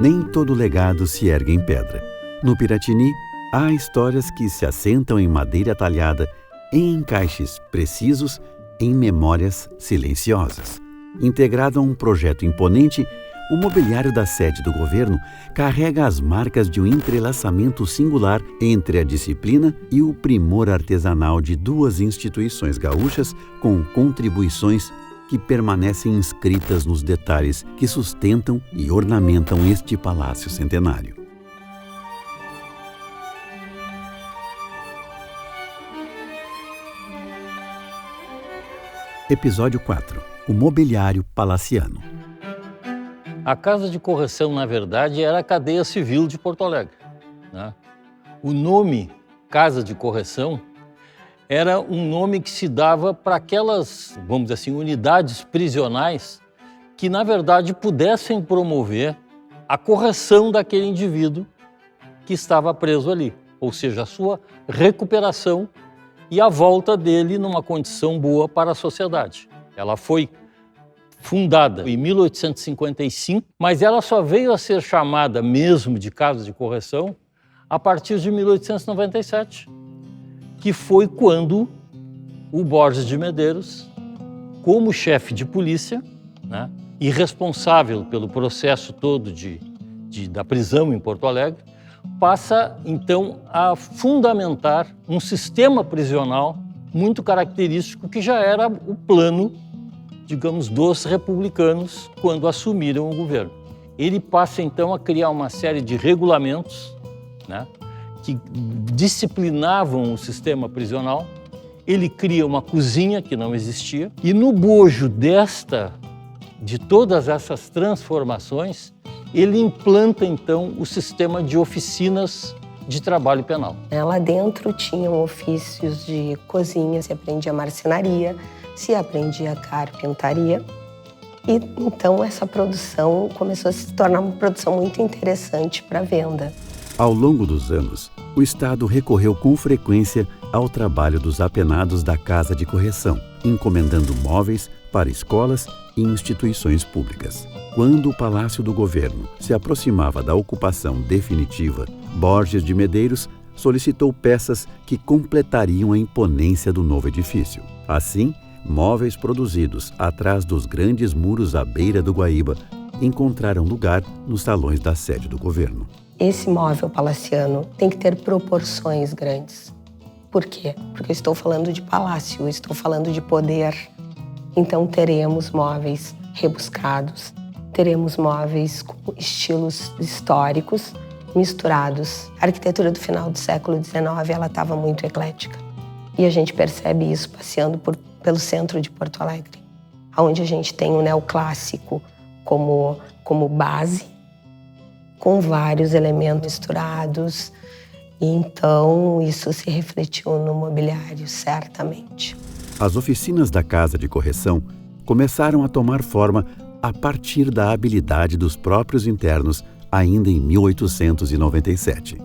Nem todo legado se ergue em pedra. No Piratini, há histórias que se assentam em madeira talhada, em encaixes precisos, em memórias silenciosas. Integrado a um projeto imponente, o mobiliário da sede do governo carrega as marcas de um entrelaçamento singular entre a disciplina e o primor artesanal de duas instituições gaúchas com contribuições que permanecem inscritas nos detalhes que sustentam e ornamentam este palácio centenário. Episódio 4. O mobiliário palaciano. A Casa de Correção, na verdade, era a cadeia civil de Porto Alegre, né? O nome Casa de Correção era um nome que se dava para aquelas, vamos dizer assim, unidades prisionais que, na verdade, pudessem promover a correção daquele indivíduo que estava preso ali, ou seja, a sua recuperação e a volta dele numa condição boa para a sociedade. Ela foi fundada em 1855, mas ela só veio a ser chamada mesmo de Casa de Correção a partir de 1897, que foi quando o Borges de Medeiros, como chefe de polícia, né, e responsável pelo processo todo da prisão em Porto Alegre, passa então a fundamentar um sistema prisional muito característico que já era o plano, digamos, dos republicanos quando assumiram o governo. Ele passa então a criar uma série de regulamentos, né, que disciplinavam o sistema prisional. Ele cria uma cozinha que não existia e no bojo de todas essas transformações, ele implanta então o sistema de oficinas de trabalho penal. Lá dentro tinham ofícios de cozinha, se aprendia marcenaria, se aprendia carpintaria. E então essa produção começou a se tornar uma produção muito interessante para venda. Ao longo dos anos, o Estado recorreu com frequência ao trabalho dos apenados da Casa de Correção, encomendando móveis para escolas e instituições públicas. Quando o Palácio do Governo se aproximava da ocupação definitiva, Borges de Medeiros solicitou peças que completariam a imponência do novo edifício. Assim, móveis produzidos atrás dos grandes muros à beira do Guaíba encontraram lugar nos salões da sede do governo. Esse móvel palaciano tem que ter proporções grandes. Por quê? Porque eu estou falando de palácio, eu estou falando de poder. Então teremos móveis rebuscados, teremos móveis com estilos históricos misturados. A arquitetura do final do século XIX ela estava muito eclética. E a gente percebe isso passeando pelo centro de Porto Alegre, onde a gente tem o neoclássico como base, com vários elementos misturados. E então isso se refletiu no mobiliário, certamente. As oficinas da Casa de Correção começaram a tomar forma a partir da habilidade dos próprios internos ainda em 1897.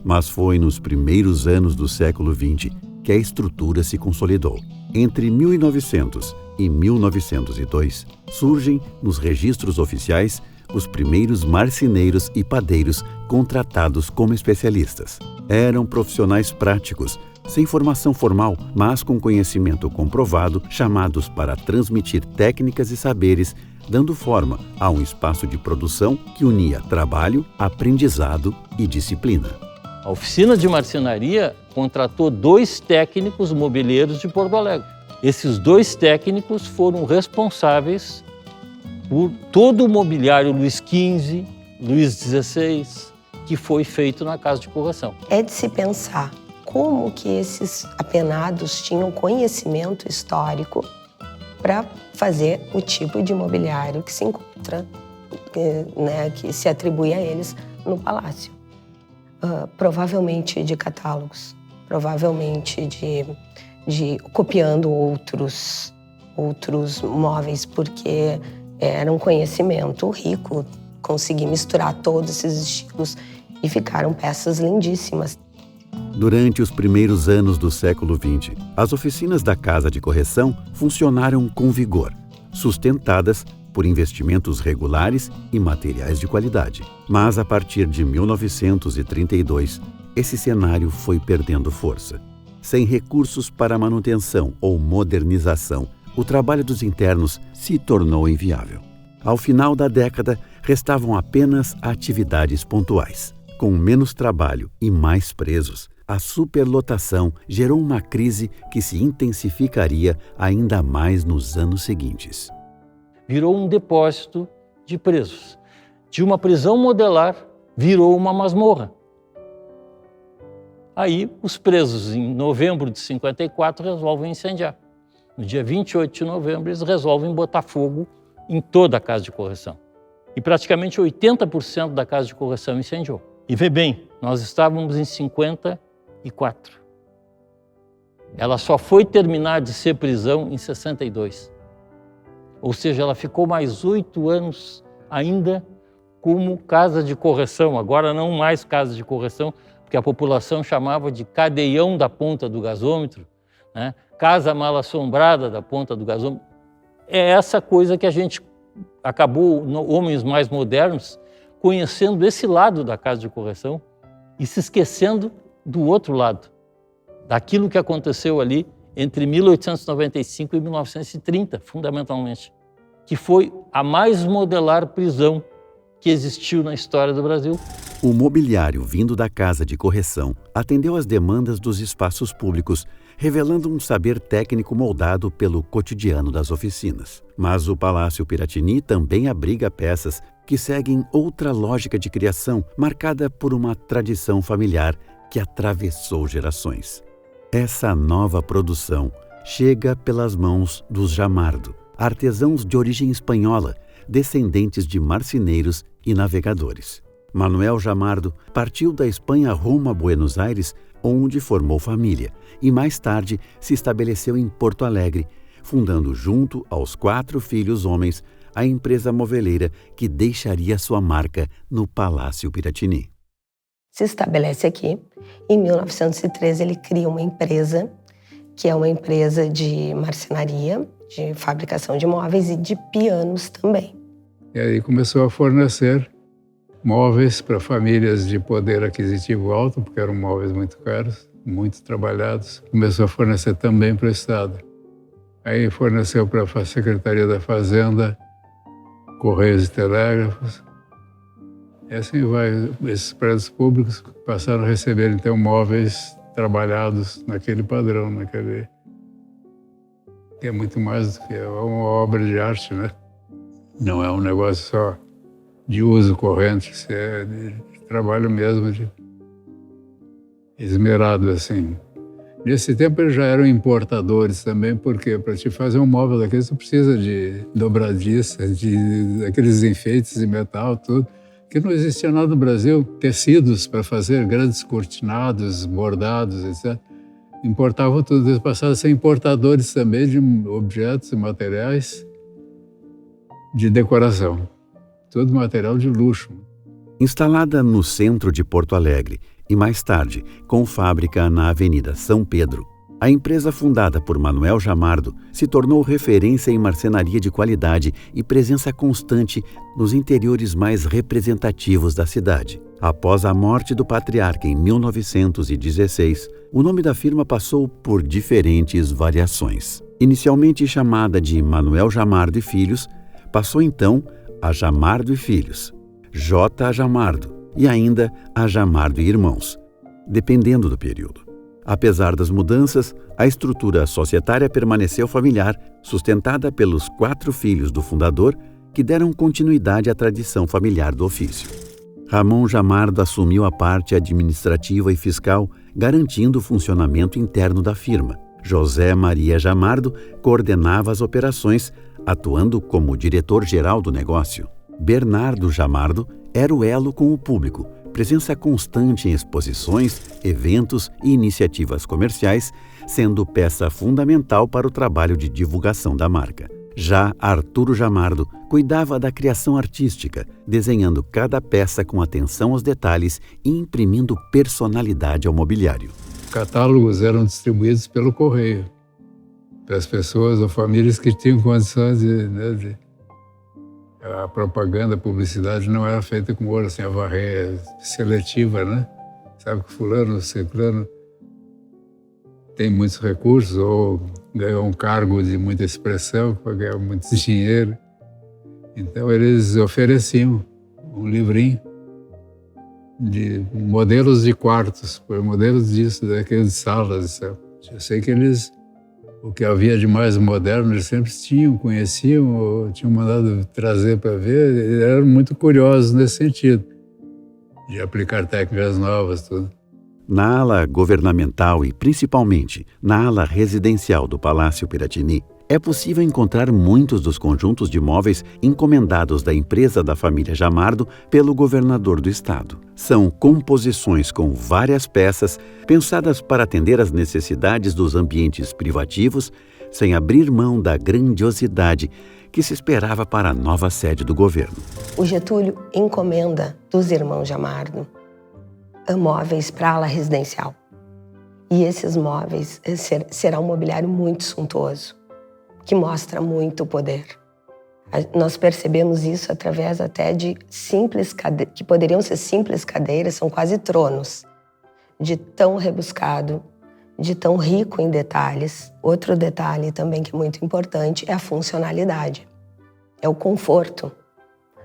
Mas foi nos primeiros anos do século XX que a estrutura se consolidou. Entre 1900 e 1902, surgem nos registros oficiais os primeiros marceneiros e padeiros contratados como especialistas. Eram profissionais práticos, sem formação formal, mas com conhecimento comprovado, chamados para transmitir técnicas e saberes, dando forma a um espaço de produção que unia trabalho, aprendizado e disciplina. A oficina de marcenaria contratou 2 técnicos mobileiros de Porto Alegre. Esses 2 técnicos foram responsáveis por todo o mobiliário Luís XV, Luís XVI, que foi feito na Casa de Correção. É de se pensar como que esses apenados tinham conhecimento histórico para fazer o tipo de mobiliário que se encontra, que se atribui a eles no palácio. Provavelmente de catálogos, provavelmente de copiando outros móveis, porque era um conhecimento rico, consegui misturar todos esses estilos e ficaram peças lindíssimas. Durante os primeiros anos do século XX, as oficinas da Casa de Correção funcionaram com vigor, sustentadas por investimentos regulares e materiais de qualidade. Mas a partir de 1932, esse cenário foi perdendo força. Sem recursos para manutenção ou modernização, o trabalho dos internos se tornou inviável. Ao final da década, restavam apenas atividades pontuais. Com menos trabalho e mais presos, a superlotação gerou uma crise que se intensificaria ainda mais nos anos seguintes. Virou um depósito de presos. De uma prisão modelar, virou uma masmorra. Aí, os presos, em novembro de 54, resolvem incendiar. No dia 28 de novembro, eles resolvem botar fogo em toda a casa de correção. E praticamente 80% da casa de correção incendiou. E vê bem, nós estávamos em 54. Ela só foi terminar de ser prisão em 62. Ou seja, ela ficou mais 8 anos ainda como casa de correção. Agora não mais casa de correção, porque a população chamava de cadeião da ponta do gasômetro, né? Casa mal assombrada da ponta do gasômetro. É essa coisa que a gente acabou, homens mais modernos, conhecendo esse lado da casa de correção e se esquecendo do outro lado, daquilo que aconteceu ali entre 1895 e 1930, fundamentalmente, que foi a mais modelar prisão que existiu na história do Brasil. O mobiliário vindo da casa de correção atendeu às demandas dos espaços públicos, revelando um saber técnico moldado pelo cotidiano das oficinas. Mas o Palácio Piratini também abriga peças que seguem outra lógica de criação, marcada por uma tradição familiar que atravessou gerações. Essa nova produção chega pelas mãos dos Jamardo, artesãos de origem espanhola, descendentes de marceneiros e navegadores. Manuel Jamardo partiu da Espanha rumo a Buenos Aires, onde formou família, e mais tarde se estabeleceu em Porto Alegre, fundando junto aos 4 filhos homens a empresa moveleira que deixaria sua marca no Palácio Piratini. Se estabelece aqui. Em 1913 ele cria uma empresa, que é uma empresa de marcenaria, de fabricação de móveis e de pianos também. E aí começou a fornecer móveis para famílias de poder aquisitivo alto, porque eram móveis muito caros, muito trabalhados. Começou a fornecer também para o Estado. Aí forneceu para a Secretaria da Fazenda, Correios e Telégrafos. E assim vai. Esses prédios públicos passaram a receber, então, móveis trabalhados naquele padrão, que é muito mais do que uma obra de arte, né? Não é um negócio só de uso corrente, isso é de trabalho mesmo, de esmerado, assim. Nesse tempo eles já eram importadores também, porque para te fazer um móvel daqueles tu precisa de dobradiças, daqueles enfeites de metal, tudo, que não existia nada no Brasil, tecidos para fazer grandes cortinados, bordados, etc. Importavam tudo, eles passaram a ser importadores também de objetos e materiais de decoração. Todo material de luxo. Instalada no centro de Porto Alegre e mais tarde com fábrica na Avenida São Pedro, a empresa fundada por Manuel Jamardo se tornou referência em marcenaria de qualidade e presença constante nos interiores mais representativos da cidade. Após a morte do patriarca em 1916, o nome da firma passou por diferentes variações. Inicialmente chamada de Manuel Jamardo e Filhos, passou então a Jamardo e Filhos, J. Jamardo e ainda a Jamardo e Irmãos, dependendo do período. Apesar das mudanças, a estrutura societária permaneceu familiar, sustentada pelos 4 filhos do fundador, que deram continuidade à tradição familiar do ofício. Ramon Jamardo assumiu a parte administrativa e fiscal, garantindo o funcionamento interno da firma. José Maria Jamardo coordenava as operações, atuando como diretor-geral do negócio. Bernardo Jamardo era o elo com o público, presença constante em exposições, eventos e iniciativas comerciais, sendo peça fundamental para o trabalho de divulgação da marca. Já Arturo Jamardo cuidava da criação artística, desenhando cada peça com atenção aos detalhes e imprimindo personalidade ao mobiliário. Catálogos eram distribuídos pelo correio, para as pessoas ou famílias que tinham condições A propaganda, a publicidade não era feita com ouro, assim, a varrer seletiva, né? Sabe que fulano, ciclano tem muitos recursos ou ganhou um cargo de muita expressão para ganhar muito dinheiro. Então eles ofereciam um livrinho de modelos de quartos, modelos disso, daqueles salas. Sabe? Eu sei que eles, o que havia de mais moderno, eles sempre conheciam, ou tinham mandado trazer para ver, eles eram muito curiosos nesse sentido, de aplicar técnicas novas, tudo. Na ala governamental e principalmente na ala residencial do Palácio Piratini, é possível encontrar muitos dos conjuntos de móveis encomendados da empresa da família Jamardo pelo governador do estado. São composições com várias peças pensadas para atender às necessidades dos ambientes privativos, sem abrir mão da grandiosidade que se esperava para a nova sede do governo. O Getúlio encomenda dos irmãos Jamardo móveis para a ala residencial. E esses móveis será um mobiliário muito suntuoso, que mostra muito poder. Nós percebemos isso através até de simples cadeiras, que poderiam ser simples cadeiras, são quase tronos, de tão rebuscado, de tão rico em detalhes. Outro detalhe também que é muito importante é a funcionalidade, é o conforto.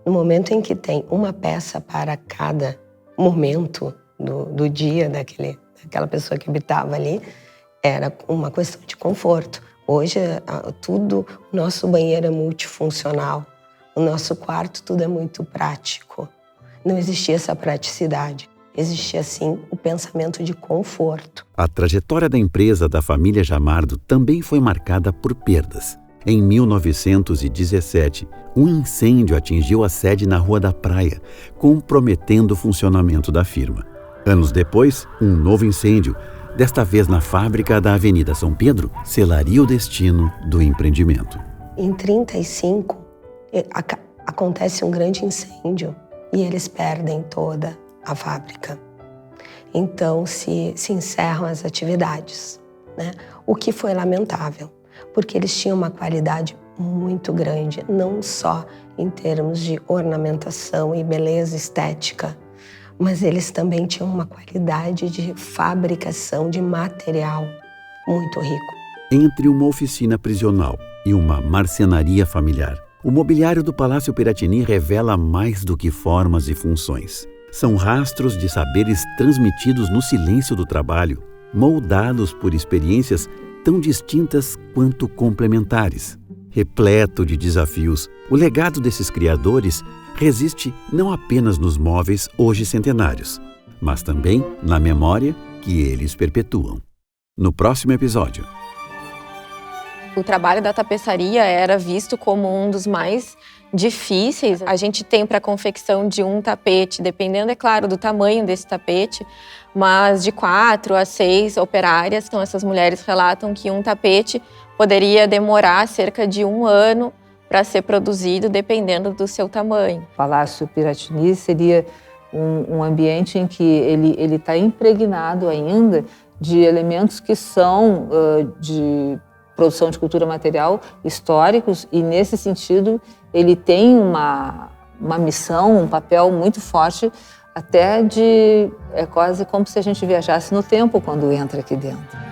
No momento em que tem uma peça para cada momento do dia daquela pessoa que habitava ali, era uma questão de conforto. Hoje, o nosso banheiro é multifuncional, o nosso quarto, tudo é muito prático. Não existia essa praticidade, existia, sim, o pensamento de conforto. A trajetória da empresa da família Jamardo também foi marcada por perdas. Em 1917, um incêndio atingiu a sede na Rua da Praia, comprometendo o funcionamento da firma. Anos depois, um novo incêndio, desta vez na fábrica da Avenida São Pedro, selaria o destino do empreendimento. Em 1935, acontece um grande incêndio e eles perdem toda a fábrica. Então, se encerram as atividades, né? O que foi lamentável, porque eles tinham uma qualidade muito grande, não só em termos de ornamentação e beleza estética, mas eles também tinham uma qualidade de fabricação de material muito rico. Entre uma oficina prisional e uma marcenaria familiar, o mobiliário do Palácio Piratini revela mais do que formas e funções. São rastros de saberes transmitidos no silêncio do trabalho, moldados por experiências tão distintas quanto complementares. Repleto de desafios, o legado desses criadores resiste não apenas nos móveis hoje centenários, mas também na memória que eles perpetuam. No próximo episódio. O trabalho da tapeçaria era visto como um dos mais difíceis. A gente tem para a confecção de um tapete, dependendo, é claro, do tamanho desse tapete, mas de 4 a 6 operárias. Então, essas mulheres relatam que um tapete poderia demorar cerca de 1 ano para ser produzido, dependendo do seu tamanho. O Palácio Piratini seria um ambiente em que ele está impregnado ainda de elementos que são de produção de cultura material históricos, e nesse sentido ele tem uma missão, um papel muito forte, até é quase como se a gente viajasse no tempo quando entra aqui dentro.